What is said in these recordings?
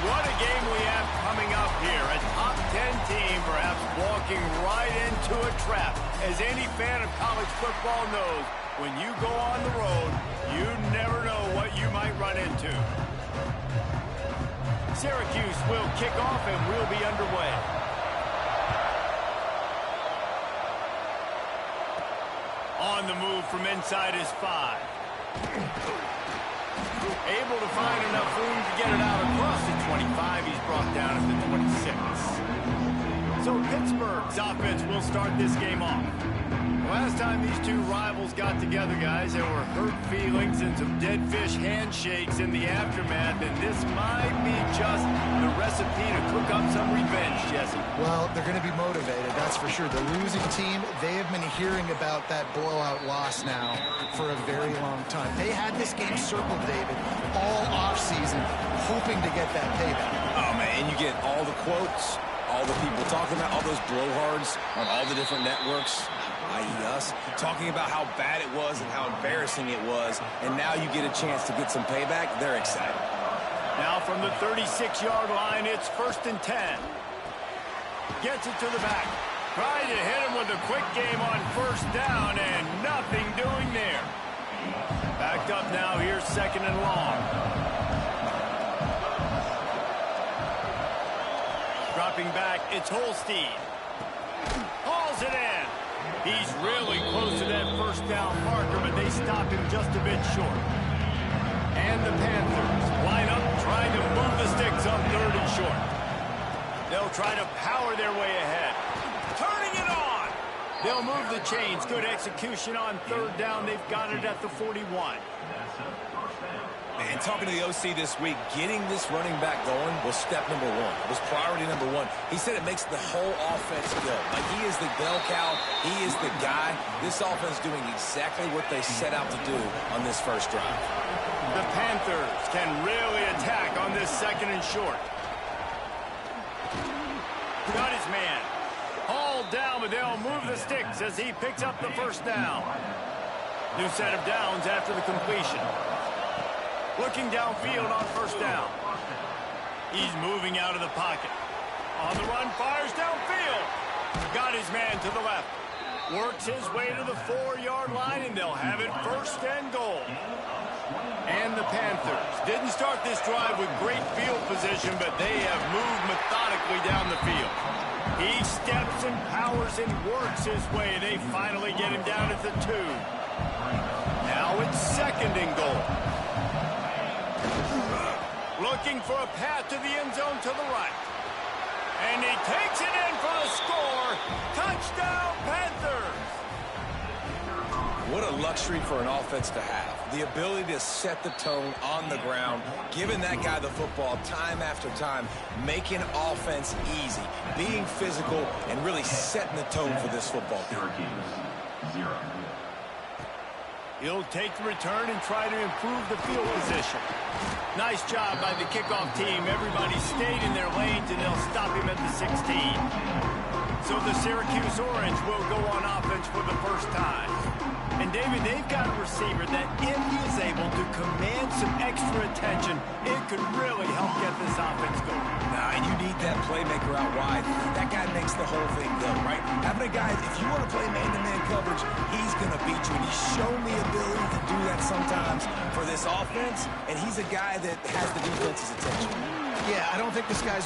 What a game we have coming up here. A top 10 team perhaps walking right into a trap. As any fan of college football knows, when you go on the road, you never know what you might run into. Syracuse will kick off and we'll be underway. On the move from inside his 5. Able to find enough room to get it out across the 25. He's brought down at the 26. So Pittsburgh's offense will start this game off. Last time these two rivals got together, guys, there were hurt feelings and some dead fish handshakes in the aftermath, and this might be just the recipe to cook up some revenge, Jesse. Well, they're going to be motivated, that's for sure. The losing team, they have been hearing about that blowout loss now for a very long time. They had this game circled, David, all offseason, hoping to get that payback. Oh, man, you get all the quotes, all the people talking about all those blowhards on all the different networks, i.e. us, talking about how bad it was and how embarrassing it was, and now you get a chance to get some payback. They're excited. Now from the 36-yard line, it's 1st and 10. Gets it to the back. Trying to hit him with a quick game on 1st down, and nothing doing there. Backed up now, here's 2nd and long. Dropping back, it's Holstein. Hauls it in. He's really close to that 1st down marker, but they stop him just a bit short. And the Panthers line up, trying to move the sticks on 3rd and short. They'll try to power their way ahead. Turning it on. They'll move the chains. Good execution on 3rd down. They've got it at the 41. And talking to the OC this week, getting this running back going was step number 1. It was priority number 1. He said it makes the whole offense go. Like, he is the bell cow. He is the guy. This offense doing exactly what they set out to do on this first drive. The Panthers can really attack on this 2nd and short. Got his man. Hauled down, but they'll move the sticks as he picks up the 1st down. New set of downs after the completion. Looking downfield on 1st down. He's moving out of the pocket. On the run, fires downfield. Got his man to the left. Works his way to the 4-yard line, and they'll have it 1st and goal. And the Panthers didn't start this drive with great field position, but they have moved methodically down the field. He steps and powers and works his way. They finally get him down at the 2. Now it's 2nd and goal. Looking for a path to the end zone to the right. And he takes it in for the score. Touchdown, Panthers! What a luxury for an offense to have. The ability to set the tone on the ground, giving that guy the football time after time, making offense easy, being physical, and really setting the tone for this football team. He'll take the return and try to improve the field position. Nice job by the kickoff team. Everybody stayed in their lanes, and they'll stop him at the 16. So the Syracuse Orange will go on offense for the 1st time. And, David, they've got a receiver that if he is able to command some extra attention, it could really help get this offense going. Nah, and you need that playmaker out wide. That guy makes the whole thing go, right? Having a guy, if you want to play man-to-man coverage, he's going to beat you. And he's shown the ability to do that sometimes for this offense, and he's a guy that has the defense's attention. Yeah, I don't think this guy's...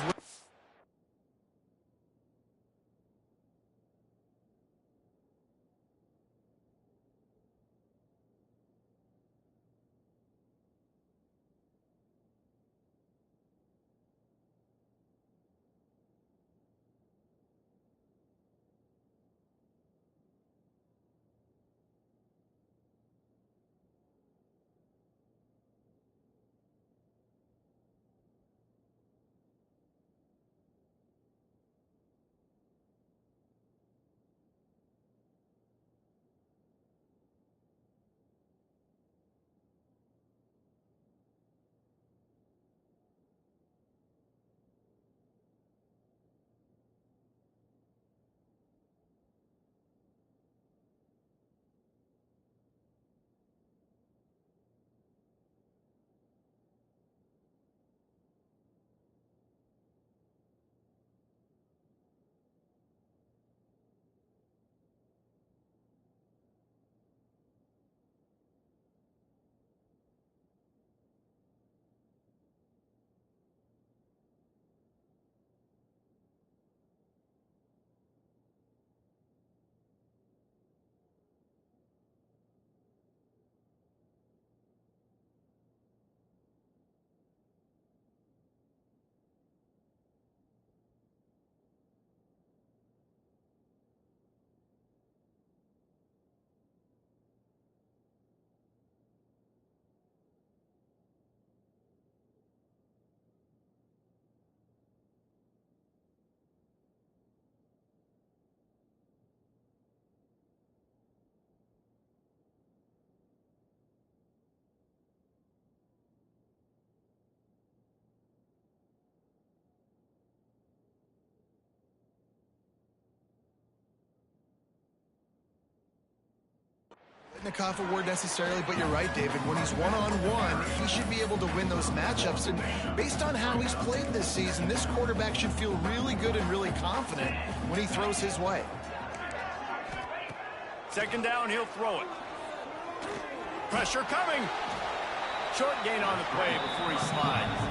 Biletnikoff award necessarily, but you're right, David. When he's one-on-one, he should be able to win those matchups. And based on how he's played this season, this quarterback should feel really good and really confident when he throws his way. Second down, he'll throw it. Pressure coming. Short gain on the play before he slides.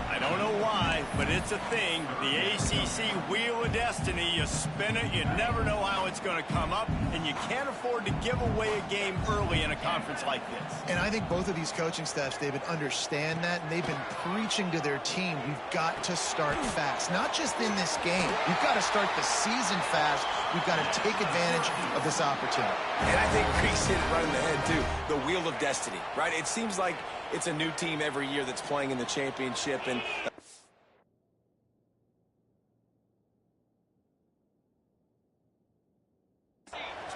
I don't know why, but it's a thing. The ACC Wheel of Destiny, you spin it, you never know how it's going to come up, and you can't afford to give away a game early in a conference like this. And I think both of these coaching staffs, David, understand that, and they've been preaching to their team, we've got to start fast. Not just in this game. We've got to start the season fast. We've got to take advantage of this opportunity. And I think Crease hit it right in the head, too. The Wheel of Destiny, right? It seems like it's a new team every year that's playing in the championship, and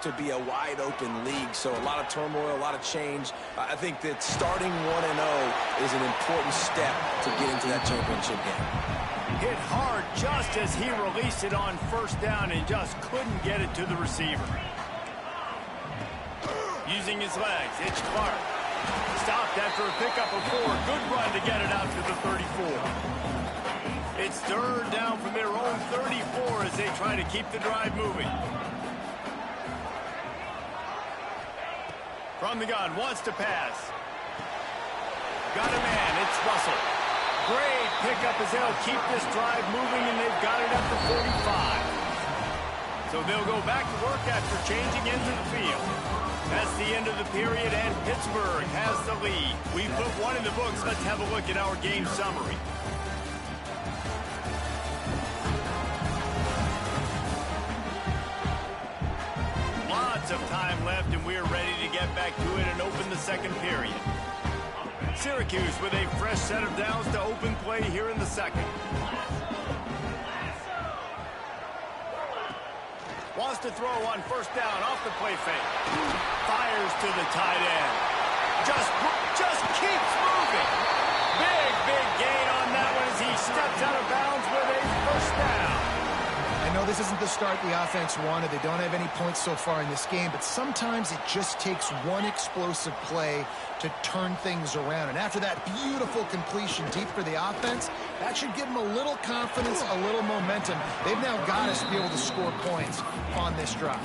to be a wide-open league, so a lot of turmoil, a lot of change. I think that starting 1-0 is an important step to get into that championship game. Hit hard just as he released it on first down and just couldn't get it to the receiver. Using his legs, it's Clark. Stopped after a pickup of 4. Good run to get it out to the 34. It's third down from their own 34 as they try to keep the drive moving. From the gun, wants to pass. Got a man, it's Russell. Great pickup as they'll keep this drive moving, and they've got it at the 45. So they'll go back to work after changing into the field. That's the end of the period, and Pittsburgh has the lead. We put one in the books. Let's have a look at our game summary. Lots of time left, and we're ready to get back to it and open the second period. Syracuse with a fresh set of downs to open play here in the second. Wants to throw on first down off the play fake. Fires to the tight end. Just keeps moving. Big gain on that one as he steps out of bounds with a first down. I know this isn't the start the offense wanted. They don't have any points so far in this game, but sometimes it just takes one explosive play to turn things around. And after that beautiful completion deep for the offense, that should give them a little confidence, a little momentum. They've now got us to be able to score points on this drive.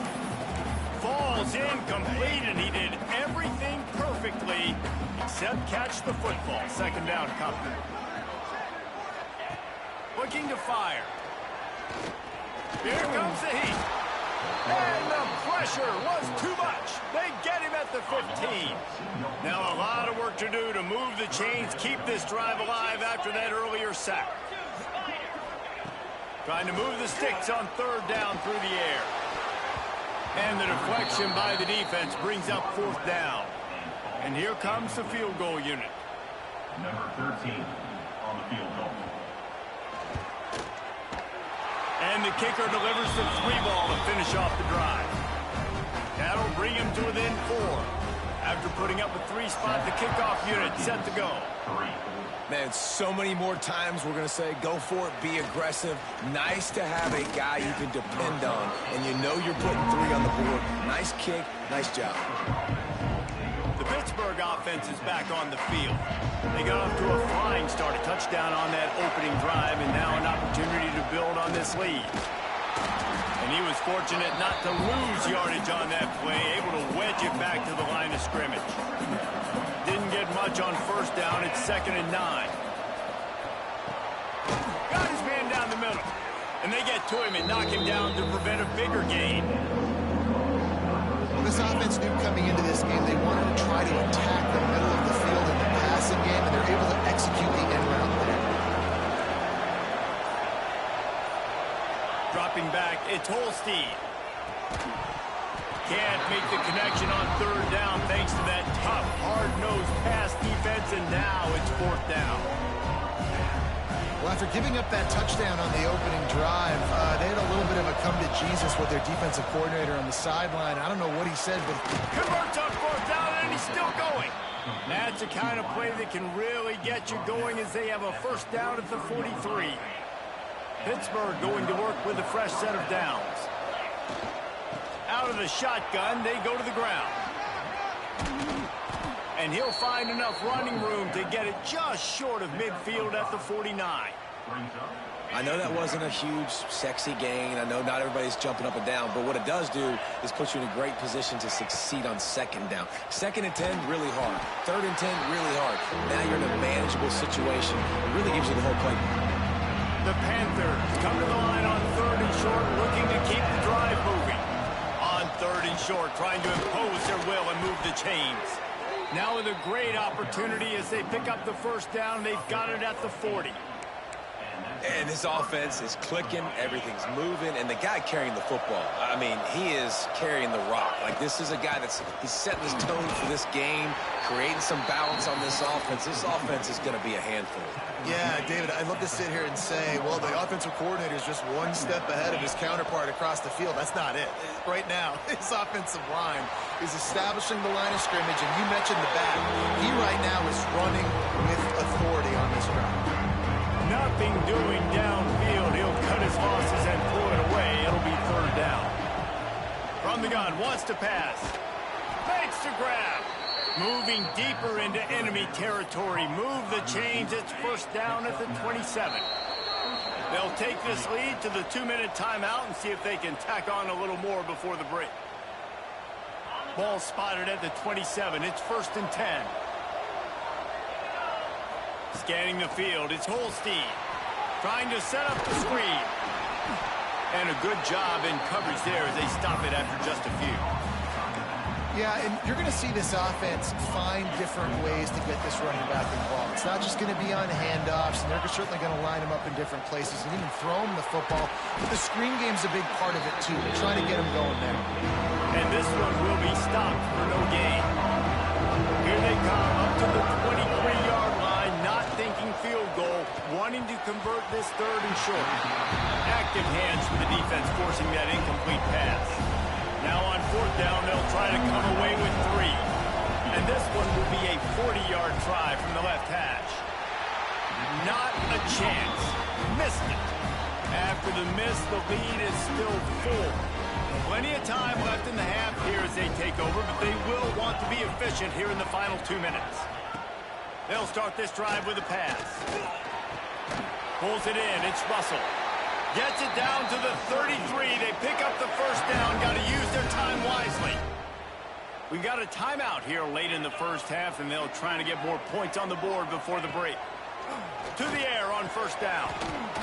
Falls incomplete, and he did everything perfectly except catch the football. Second down coming. Looking to fire. Here comes the heat. And the pressure was too much. They get him at the 15. Now a lot of work to do to move the chains, keep this drive alive after that earlier sack. Trying to move the sticks on third down through the air. And the deflection by the defense brings up fourth down. And here comes the field goal unit. Number 13 on the field goal. And the kicker delivers the 3-ball to finish off the drive. That'll bring him to within 4. After putting up a 3-spot, the kickoff unit set to go. Man, so many more times we're going to say, go for it, be aggressive. Nice to have a guy you can depend on, and you know you're putting 3 on the board. Nice kick, nice job. The Pittsburgh offense is back on the field. They got off to a flying start, a touchdown on that opening drive, and now an opportunity to build on this lead. And he was fortunate not to lose yardage on that play, able to wedge it back to the line of scrimmage. Didn't get much on first down. It's 2nd and 9. Got his man down the middle. And they get to him and knock him down to prevent a bigger gain. Well, this offense knew coming into this game they wanted to try to attack the middle of the field in the passing game, and they're able to execute the end route there. Dropping back, it's Holstein. Can't make the connection on third down thanks to that tough, hard-nosed pass defense, and now it's fourth down. Well, after giving up that touchdown on the opening drive, they had a little bit of a come-to-Jesus with their defensive coordinator on the sideline. I don't know what he said, but converts on fourth down, and he's still going. That's the kind of play that can really get you going as they have a first down at the 43. Pittsburgh going to work with a fresh set of downs. Out of the shotgun, they go to the ground. And he'll find enough running room to get it just short of midfield at the 49. I know that wasn't a huge, sexy gain. I know not everybody's jumping up and down, but what it does do is put you in a great position to succeed on second down. Second and 10, really hard. Third and 10, really hard. Now you're in a manageable situation. It really gives you the whole playbook. The Panthers come to the line on third and short, looking to keep the drive moving. On third and short, trying to impose their will and move the chains. Now with a great opportunity as they pick up the first down, they've got it at the 40. And this offense is clicking, everything's moving, and the guy carrying the football, I mean, he is carrying the rock. Like, this is a guy he's setting his tone for this game, creating some balance on this offense. This offense is going to be a handful. Yeah, David, I'd love to sit here and say, well, the offensive coordinator is just one step ahead of his counterpart across the field. That's not it. Right now, his offensive line is establishing the line of scrimmage, and you mentioned the back. He right now is running with authority on this drive. Nothing doing downfield. He'll cut his losses and pull it away. It'll be third down. From the gun, wants to pass. Makes the grab. Moving deeper into enemy territory. Move the chains. It's first down at the 27. They'll take this lead to the 2-minute timeout and see if they can tack on a little more before the break. Ball spotted at the 27. It's first and 10. Scanning the field, it's Holstein. Trying to set up the screen. And a good job in coverage there as they stop it after just a few. Yeah, and you're going to see this offense find different ways to get this running back involved. It's not just going to be on handoffs, and they're certainly going to line him up in different places and even throw him the football. But the screen game's a big part of it, too. They're trying to get him going there. And this one will be stopped for no gain. Here they come up to the 23-yard line, not thinking field goal, wanting to convert this third and short. Active hands for the defense, forcing that incomplete pass. Now on fourth down, they'll try to come away with 3. And this one will be a 40-yard try from the left hash. Not a chance. Missed it. After the miss, the lead is still full. Plenty of time left in the half here as they take over, but they will want to be efficient here in the final 2 minutes. They'll start this drive with a pass. Pulls it in. It's Russell. Gets it down to the 33. They pick up the first down. Got to use their time wisely. We got a timeout here late in the first half, and they'll try to get more points on the board before the break. To the air on first down.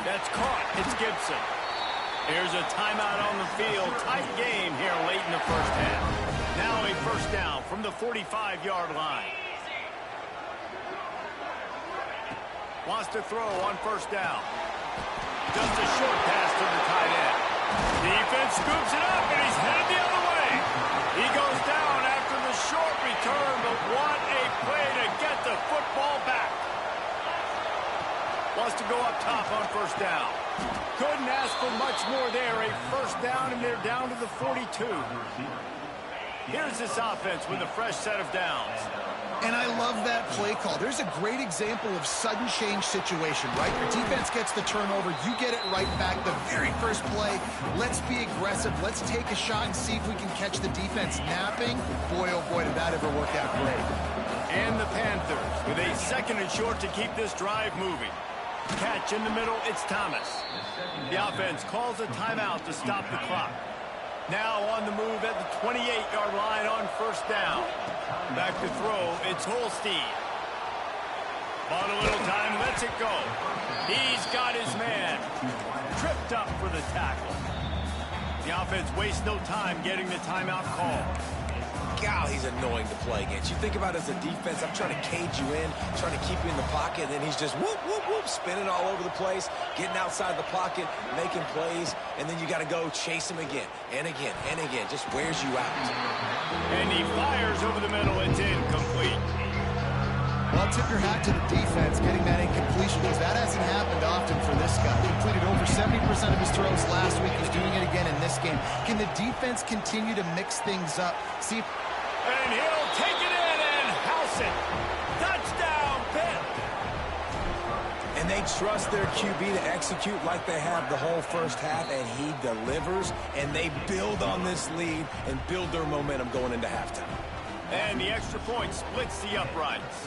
That's caught. It's Gibson. Here's a timeout on the field. Tight game here late in the first half. Now a first down from the 45-yard line. Wants to throw on first down. Just a short pass to the tight end. Defense scoops it up, and he's headed the other way. He goes down after the short return, but what a play to get the football back. Wants to go up top on first down. Couldn't ask for much more there. A first down, and they're down to the 42. Here's this offense with a fresh set of downs. And I love that play call. There's a great example of sudden change situation, right? Your defense gets the turnover. You get it right back. The very first play, let's be aggressive. Let's take a shot and see if we can catch the defense napping. Boy, oh boy, did that ever work out great. And the Panthers with a second and short to keep this drive moving. Catch in the middle, it's Thomas. The offense calls a timeout to stop the clock. Now on the move at the 28-yard line on first down. Back to throw, it's Holstein. Bought a little time, lets it go. He's got his man. Tripped up for the tackle. The offense wastes no time getting the timeout call. God, he's annoying to play against. You think about it as a defense, I'm trying to cage you in, trying to keep you in the pocket, and then he's just whoop, whoop, whoop, spinning all over the place, getting outside the pocket, making plays, and then you got to go chase him again, and again, and again. Just wears you out. And he fires over the middle. It's incomplete. Well, tip your hat to the defense getting that incompletion, because that hasn't happened often for this guy. He completed over 70% of his throws last week. He's doing it again in this game. Can the defense continue to mix things up? See if... And he'll take it in and house it. Touchdown, Pitt. And they trust their QB to execute like they have the whole first half, and he delivers, and they build on this lead and build their momentum going into halftime. And the extra point splits the uprights.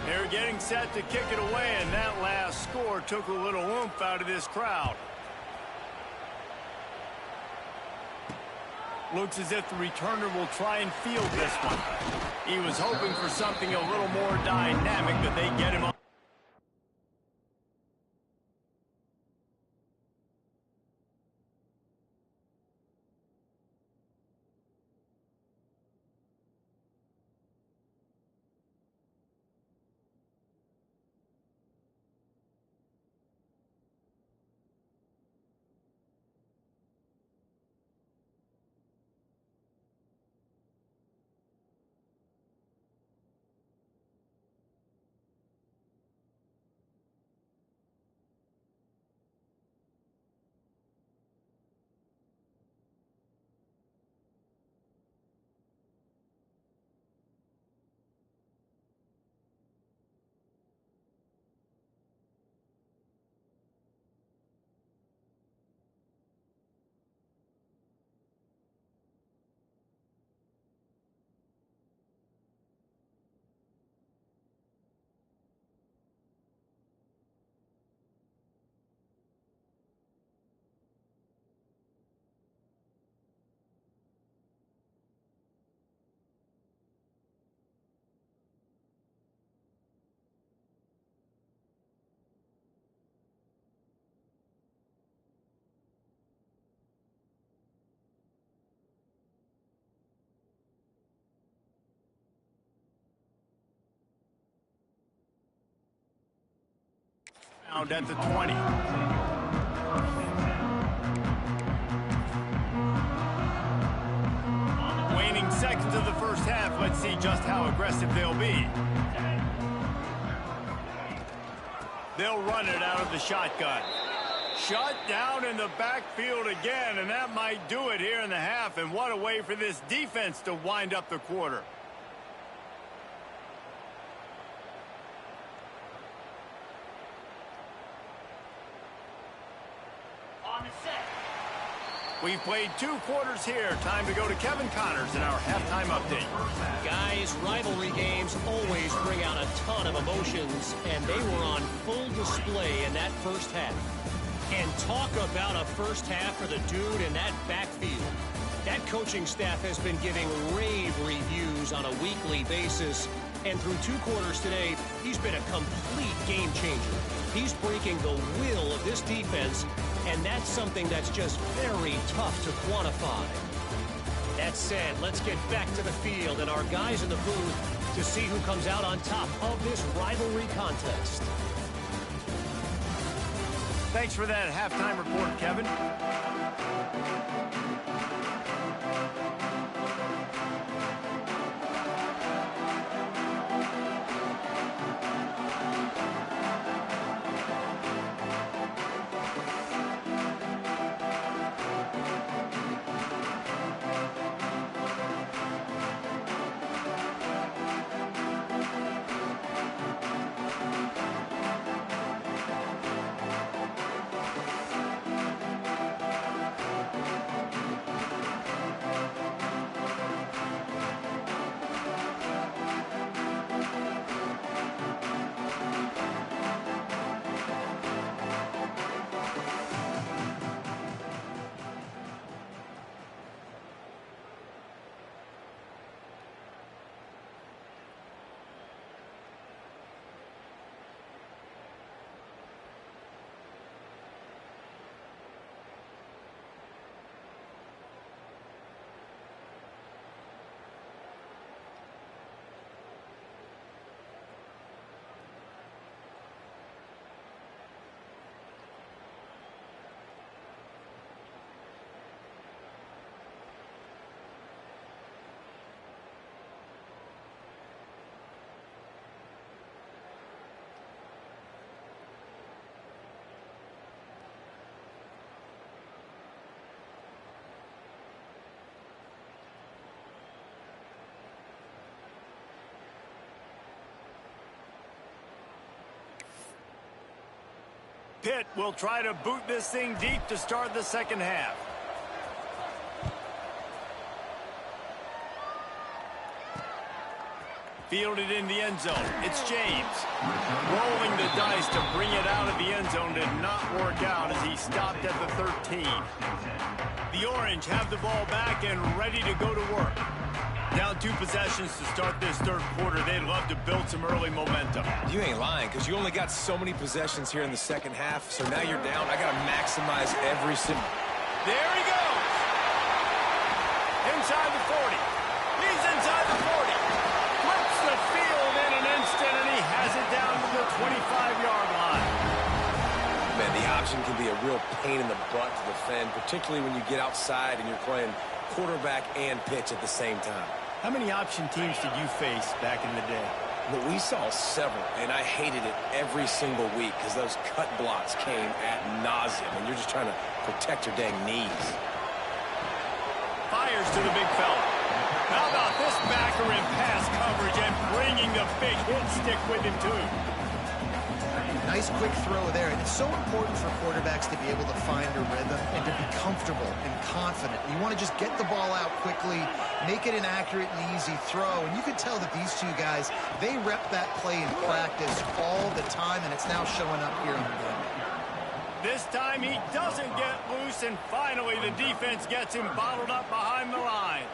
They're getting set to kick it away, and that last score took a little oomph out of this crowd. Looks as if the returner will try and field this one. He was hoping for something a little more dynamic, but they get him on. At the 20. Waning seconds of the first half. Let's see just how aggressive they'll be. They'll run it out of the shotgun. Shut down in the backfield again, and that might do it here in the half. And what a way for this defense to wind up the quarter. We've played 2 quarters here. Time to go to Kevin Connors in our halftime update. Guys, rivalry games always bring out a ton of emotions, and they were on full display in that first half. And talk about a first half for the dude in that backfield. That coaching staff has been giving rave reviews on a weekly basis, and through 2 quarters today, he's been a complete game changer. He's breaking the will of this defense, and that's something that's just very tough to quantify. That said, let's get back to the field and our guys in the booth to see who comes out on top of this rivalry contest. Thanks for that halftime report, Kevin. Pitt will try to boot this thing deep to start the second half. Fielded in the end zone. It's James. Rolling the dice to bring it out of the end zone did not work out as he stopped at the 13. The Orange have the ball back and ready to go to work. Down 2 possessions to start this third quarter. They'd love to build some early momentum. You ain't lying, because you only got so many possessions here in the second half, so now you're down. I got to maximize every single... There he goes! Inside the 40. He's inside the 40. Flips the field in an instant, and he has it down to the 25-yard line. Man, the option can be a real pain in the butt to defend, particularly when you get outside and you're playing quarterback and pitch at the same time. How many option teams did you face back in the day? But we saw several, and I hated it every single week because those cut blocks came ad nauseum, and you're just trying to protect your dang knees. Fires to the big fella. How about this backer in pass coverage and bringing the big hit stick with him, too? Nice quick throw there. And it's so important for quarterbacks to be able to find a rhythm and to be comfortable and confident. You want to just get the ball out quickly, make it an accurate and easy throw. And you can tell that these two guys, they rep that play in practice all the time, and it's now showing up here on the game. This time he doesn't get loose, and finally the defense gets him bottled up behind the line.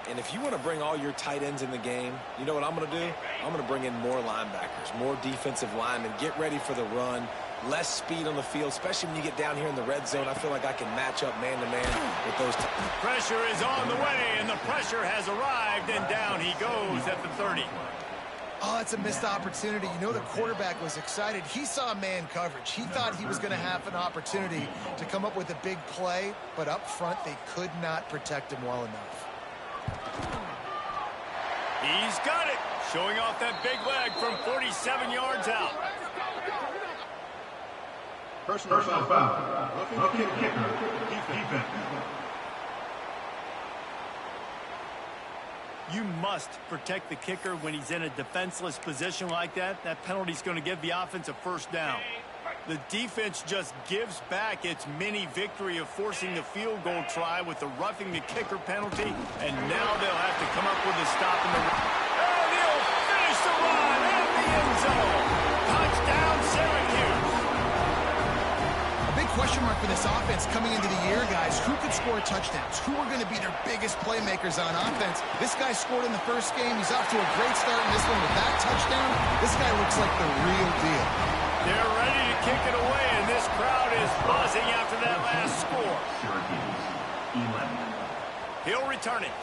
And if you want to bring all your tight ends in the game, you know what I'm going to do? I'm going to bring in more linebackers, more defensive linemen, get ready for the run, less speed on the field, especially when you get down here in the red zone. I feel like I can match up man-to-man with those. Pressure is on the way, and the pressure has arrived, and down he goes at the 30. Oh, it's a missed opportunity. You know, the quarterback was excited. He saw man coverage. He thought he was going to have an opportunity to come up with a big play, but up front they could not protect him well enough. He's got it, showing off that big leg from 47 yards out. Personal foul. Looking kicker. Defense. You must protect the kicker when he's in a defenseless position like that. That penalty's going to give the offense a first down. The defense just gives back its mini victory of forcing the field goal try with the roughing the kicker penalty, and now they'll have to come up with a stop in the run. And he'll finish the run in the end zone. Touchdown, Syracuse. A big question mark for this offense coming into the year, guys. Who could score touchdowns? Who are going to be their biggest playmakers on offense? This guy scored in the first game. He's off to a great start in this one with that touchdown. This guy looks like the real deal. They're ready to kick it away, and this crowd is buzzing after that last score. Syracuse, 11. He'll return it.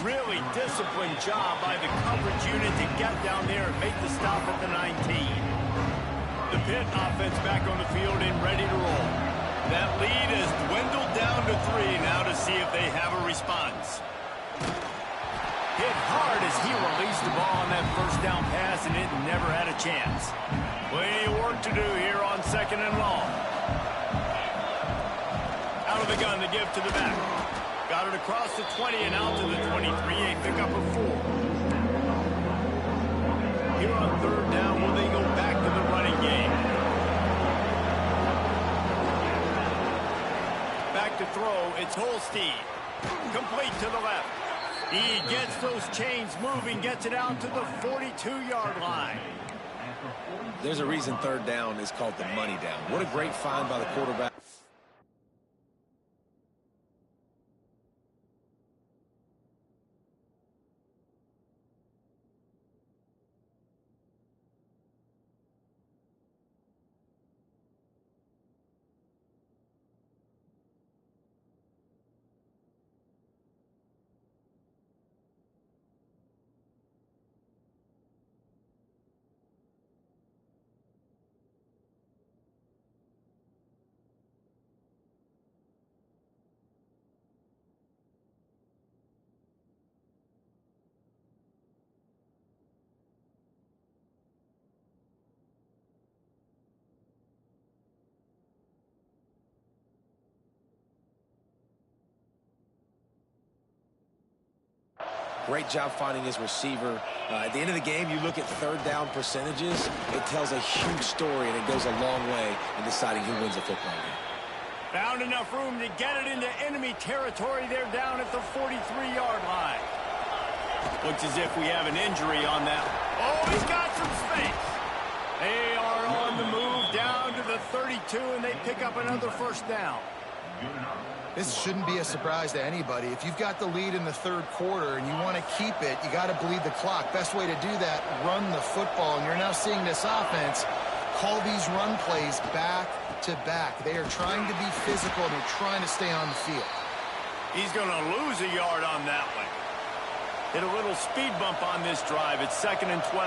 Really disciplined job by the coverage unit to get down there and make the stop at the 19. The Pitt offense back on the field and ready to roll. That lead has dwindled down to 3 now to see if they have a response. Hit hard as he released the ball on that first down pass, and it never had a chance. Plenty of work to do here on 2nd and long. Out of the gun to give to the back. Got it across the 20 and out to the 23, a pickup of 4. Here on 3rd down, will they go back to the running game? Back to throw, it's Holstein. Complete to the left. He gets those chains moving, gets it out to the 42-yard line. There's a reason 3rd down is called the money down. What a great find by the quarterback. Great job finding his receiver. At the end of the game, you look at third down percentages. It tells a huge story, and it goes a long way in deciding who wins a football game. Found enough room to get it into enemy territory. They're down at the 43-yard line. Looks as if we have an injury on that. Oh, he's got some space. They are on the move down to the 32, and they pick up another first down. This shouldn't be a surprise to anybody. If you've got the lead in the third quarter and you want to keep it, you got to bleed the clock. Best way to do that, run the football. And you're now seeing this offense call these run plays back to back. They are trying to be physical, and they're trying to stay on the field. He's going to lose a yard on that one. Hit a little speed bump on this drive. It's 2nd and 12.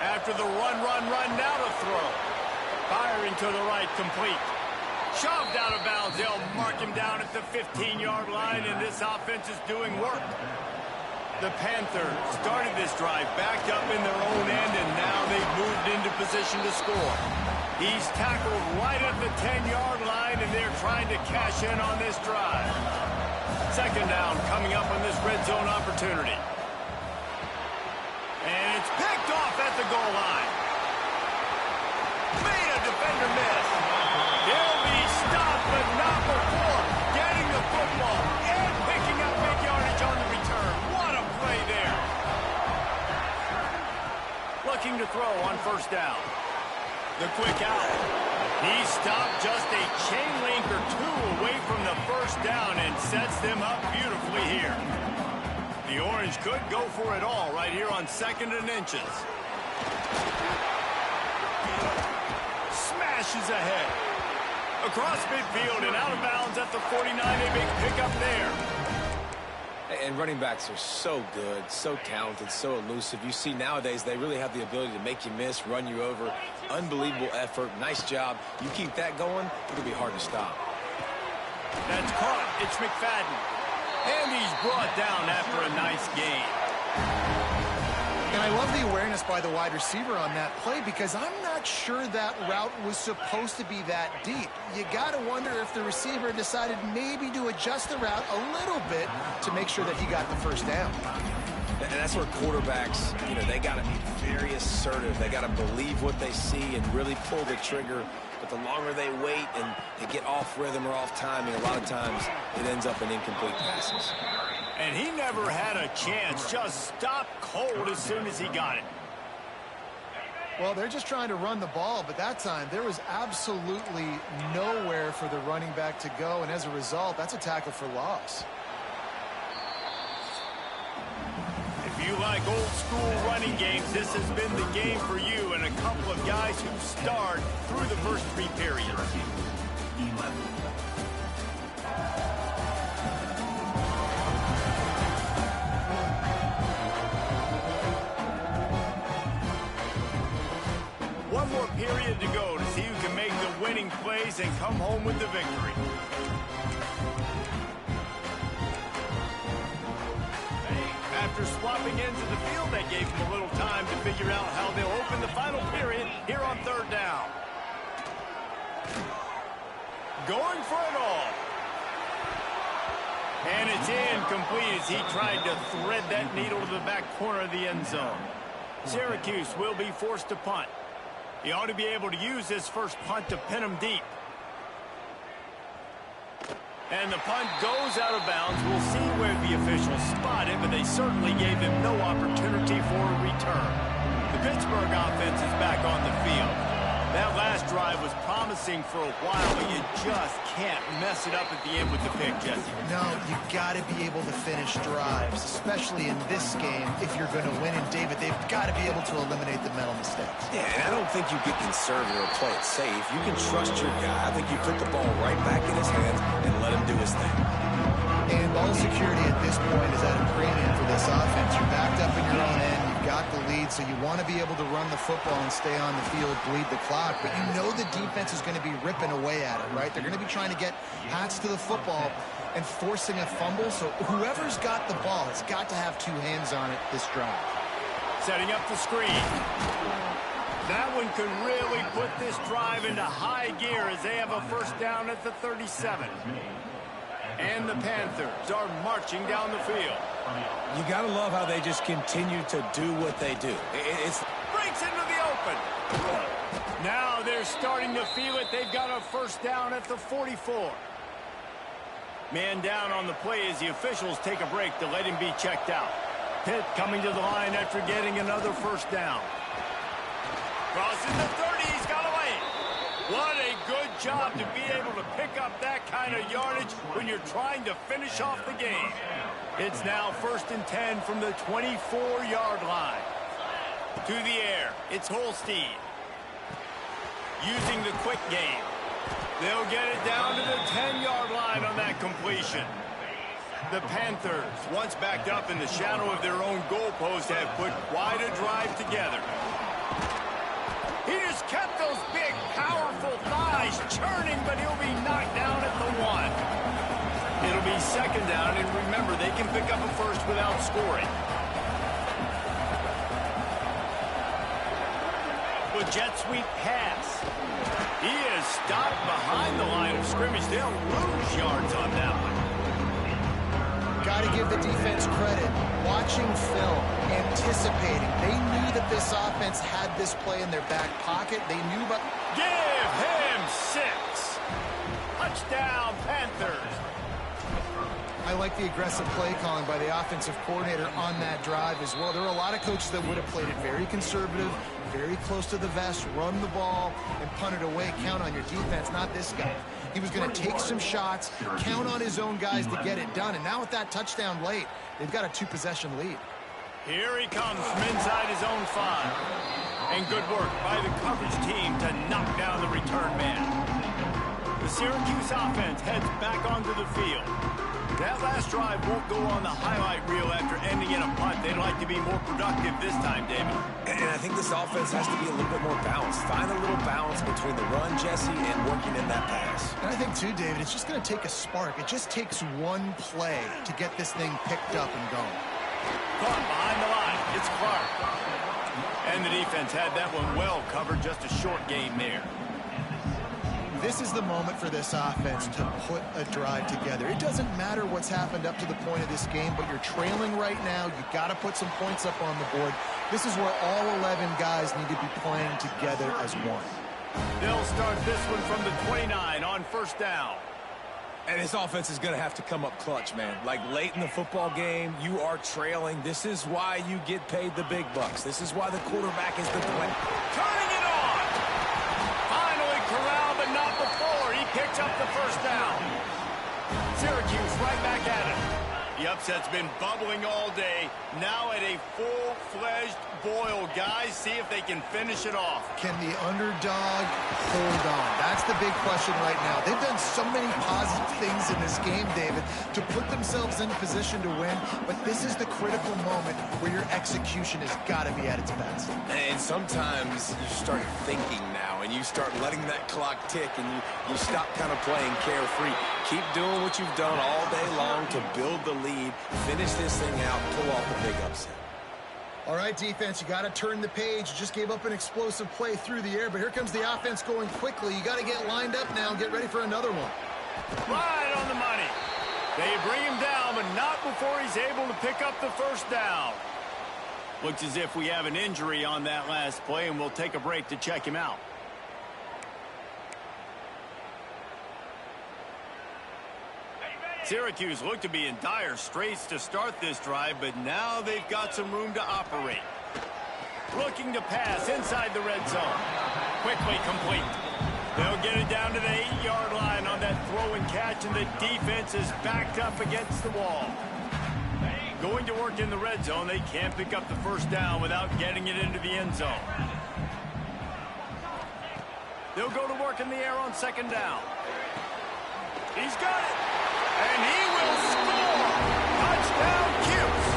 After the run, now to throw. Firing to the right, complete. Shoved out of bounds. They'll mark him down at the 15-yard line, and this offense is doing work. The Panthers started this drive backed up in their own end, and now they've moved into position to score. He's tackled right at the 10-yard line, and they're trying to cash in on this drive. 2nd down coming up on this red zone opportunity. And it's picked off at the goal line. Made a defender miss. He'll be stopped, but not before getting the football and picking up big yardage on the return. What a play there. Looking to throw on first down. The quick out. He stopped just a chain link or two away from the first down and sets them up beautifully here. The Orange could go for it all right here on 2nd and inches. Smashes ahead. Across midfield and out of bounds at the 49. A big pickup there. And running backs are so good, so talented, so elusive. You see nowadays they really have the ability to make you miss, run you over. Unbelievable effort. Nice job. You keep that going, it'll be hard to stop. That's caught. It's McFadden. And he's brought down after a nice gain. And I love the awareness by the wide receiver on that play, because I'm not sure that route was supposed to be that deep. You got to wonder if the receiver decided maybe to adjust the route a little bit to make sure that he got the first down. And that's where quarterbacks, they got to be very assertive. They got to believe what they see and really pull the trigger. But the longer they wait and they get off rhythm or off timing, a lot of times it ends up in incomplete passes. And he never had a chance. Just stopped cold as soon as he got it. Well, they're just trying to run the ball, but that time there was absolutely nowhere for the running back to go, and as a result, that's a tackle for loss. If you like old school running games, this has been the game for you, and a couple of guys who starred through the first 3 periods. One more period to go to see who can make the winning plays and come home with the victory. After swapping into the field, that gave them a little time to figure out how they'll open the final period here on 3rd down. Going for it all. And it's incomplete as he tried to thread that needle to the back corner of the end zone. Syracuse will be forced to punt. He ought to be able to use this first punt to pin him deep. And the punt goes out of bounds. We'll see where the officials spot it, but they certainly gave him no opportunity for a return. The Pittsburgh offense is back on the field. That last drive was promising for a while, but you just can't mess it up at the end with the pick, Jesse. No, you got to be able to finish drives, especially in this game. If you're going to win, and David, they've got to be able to eliminate the mental mistakes. Yeah, and I don't think you get conservative or play it safe. You can trust your guy. I think you put the ball right back in his hands and let him do his thing. And ball security at this point is at a premium for this offense. You're backed up in your own end. You've got the lead, so you want to be able to run the football and stay on the field, bleed the clock. But you know the defense is going to be ripping away at it, right? They're going to be trying to get hats to the football and forcing a fumble. So whoever's got the ball has got to have 2 hands on it this drive. Setting up the screen. That one could really put this drive into high gear as they have a first down at the 37. And the Panthers are marching down the field. You got to love how they just continue to do what they do. It's breaks into the open. Now they're starting to feel it. They've got a first down at the 44. Man down on the play as the officials take a break to let him be checked out. Pitt coming to the line after getting another first down. Crosses the 30. He's got away. What a good job to be able to pick up that kind of yardage when you're trying to finish off the game. It's now 1st and 10 from the 24-yard line. To the air, it's Holstein. Using the quick game. They'll get it down to the 10-yard line on that completion. The Panthers, once backed up in the shadow of their own goalpost, have put quite a drive together. He just kept those big, powerful thighs churning, but he'll be knocked down at the 1. It'll be 2nd down, and remember, they can pick up a first without scoring. With jet sweep pass. He is stopped behind the line of scrimmage. They'll lose yards on that one. Got to give the defense credit. Watching film, anticipating. They knew that this offense had this play in their back pocket. They knew about... Give him 6. Touchdown, Panthers. I like the aggressive play calling by the offensive coordinator on that drive as well. There are a lot of coaches that would have played it very conservative, very close to the vest, run the ball, and punt it away. Count on your defense, not this guy. He was going to take some shots, count on his own guys to get it done. And now with that touchdown late, they've got a 2-possession lead. Here he comes from inside his own 5. And good work by the coverage team to knock down the return man. The Syracuse offense heads back onto the field. That last drive won't go on the highlight reel after ending in a punt. They'd like to be more productive this time, David. And I think this offense has to be a little bit more balanced. Find a little balance between the run, Jesse, and working in that pass. And I think, too, David, it's just going to take a spark. It just takes one play to get this thing picked up and going. Caught behind the line. It's Clark. And the defense had that one well covered. Just a short gain there. This is the moment for this offense to put a drive together. It doesn't matter what's happened up to the point of this game, but you're trailing right now. You've got to put some points up on the board. This is where all 11 guys need to be playing together as one. They'll start this one from the 29 on 1st down. And this offense is going to have to come up clutch, man. Like late in the football game, you are trailing. This is why you get paid the big bucks. This is why the quarterback is the play. Turning it on. Finally corralled, but not before. He picks up the 1st down. Syracuse right back at it. The upset's been bubbling all day. Now at a full-fledged boil. Guys, see if they can finish it off. Can the underdog hold on? That's the big question right now. They've done so many positive things in this game, David, to put themselves in a position to win, but this is the critical moment where your execution has got to be at its best. And sometimes you start thinking now, and you start letting that clock tick, and you stop kind of playing carefree. Keep doing what you've done all day long to build the lead, finish this thing out, pull off the big upset. All right, defense, you got to turn the page. You just gave up an explosive play through the air, but here comes the offense going quickly. You got to get lined up now and get ready for another one. Right on the money. They bring him down, but not before he's able to pick up the 1st down. Looks as if we have an injury on that last play, and we'll take a break to check him out. Syracuse looked to be in dire straits to start this drive, but now they've got some room to operate. Looking to pass inside the red zone. Quickly complete. They'll get it down to the 8-yard line on that throw and catch, and the defense is backed up against the wall. Going to work in the red zone, they can't pick up the 1st down without getting it into the end zone. They'll go to work in the air on 2nd down. He's got it. And he will score! Touchdown, Cuse!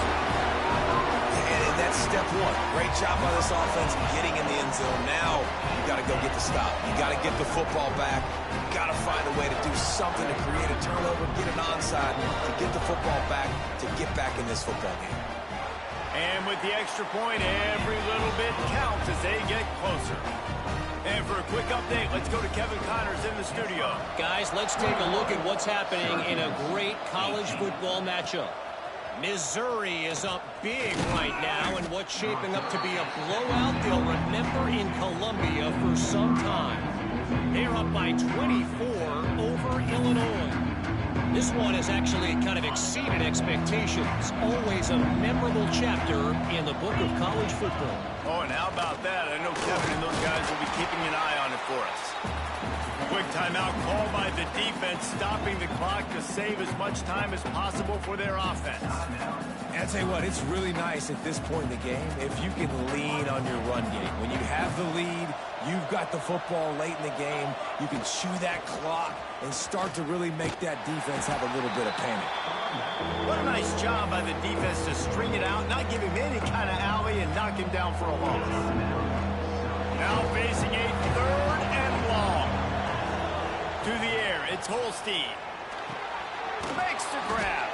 And that's step one. Great job by this offense getting in the end zone. Now, you got to go get the stop. You got to get the football back. You got to find a way to do something to create a turnover, get an onside, to get the football back, to get back in this football game. And with the extra point, every little bit counts as they get closer. And for a quick update, let's go to Kevin Connors in the studio. Guys, let's take a look at what's happening in a great college football matchup. Missouri is up big right now in what's shaping up to be a blowout they'll remember in Columbia for some time. They're up by 24 over Illinois. This one has actually kind of exceeded expectations. Always a memorable chapter in the book of college football. Oh, and how about that? I know Kevin and those guys will be keeping an eye on it for us. Quick timeout called by the defense, stopping the clock to save as much time as possible for their offense. And I'll tell you what, it's really nice at this point in the game if you can lean on your run game. When you have the lead, you've got the football late in the game, you can chew that clock and start to really make that defense have a little bit of panic. What a nice job by the defense to string it out, not give him any kind of alley, and knock him down for a loss. Now facing a 3rd and long. To the air, it's Holstein. Makes the grab.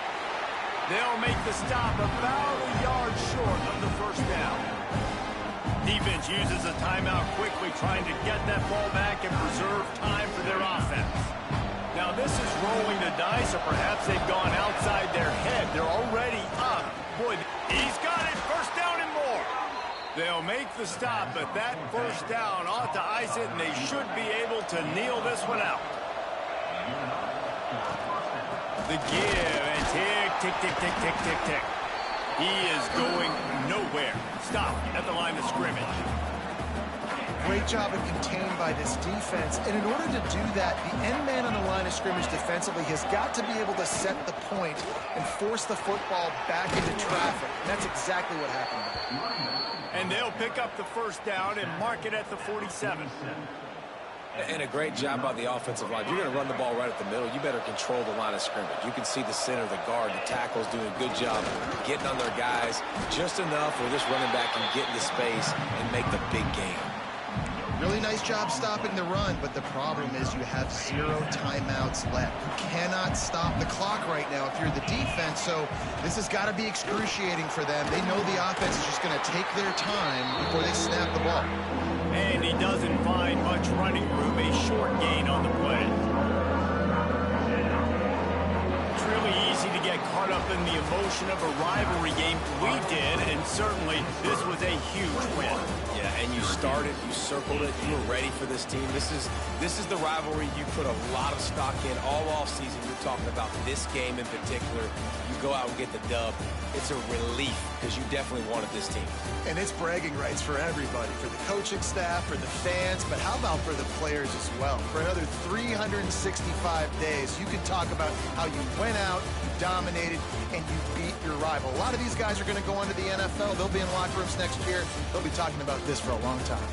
They'll make the stop about a yard short of the first down. Defense uses a timeout quickly, trying to get that ball back and preserve time for their offense. Now this is rolling the dice, or perhaps they've gone outside their head. They're already up. Boy, he's got it. First down and more. They'll make the stop, but that first down ought to ice it, and they should be able to kneel this one out. The give, and tick, tick, tick, tick, tick, tick, tick. He is going nowhere. Stop at the line of scrimmage. Great job of contained by this defense. And in order to do that, the end man on the line of scrimmage defensively has got to be able to set the point and force the football back into traffic. And that's exactly what happened. And they'll pick up the first down and mark it at the 47. And a great job by the offensive line. If you're going to run the ball right at the middle, you better control the line of scrimmage. You can see the center, the guard, the tackles doing a good job getting on their guys just enough where this running back can get into space and make the big game. Really nice job stopping the run, but the problem is you have 0 timeouts left. You cannot stop the clock right now if you're the defense, so this has got to be excruciating for them. They know the offense is just going to take their time before they snap the ball. And he doesn't find much running room, a short gain on the play. It's really easy to get caught up in the emotion of a rivalry game. We did, and certainly this was a huge win. Yeah, and you started, you circled it, you were ready for this team. This is the rivalry you put a lot of stock in all offseason. You're talking about this game in particular. You go out and get the dub. It's a relief because you definitely wanted this team. And it's bragging rights for everybody, for the coaching staff, for the fans, but how about for the players as well? For another 365 days, you can talk about how you went out, you dominated, and you beat your rival. A lot of these guys are going to go into the NFL. They'll be in locker rooms next year. They'll be talking about this for a long time.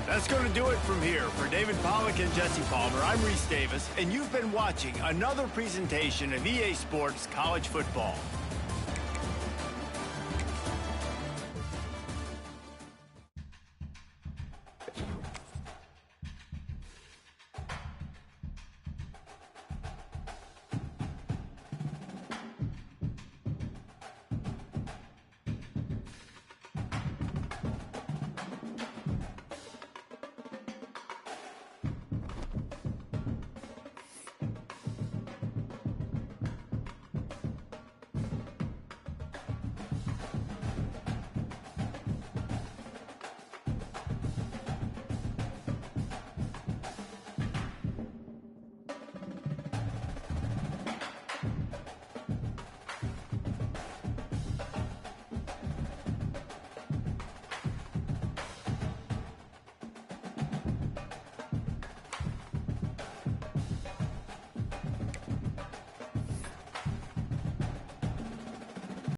That's going to do it from here. For David Pollack and Jesse Palmer, I'm Reese Davis, and you've been watching another presentation of EA Sports College Football.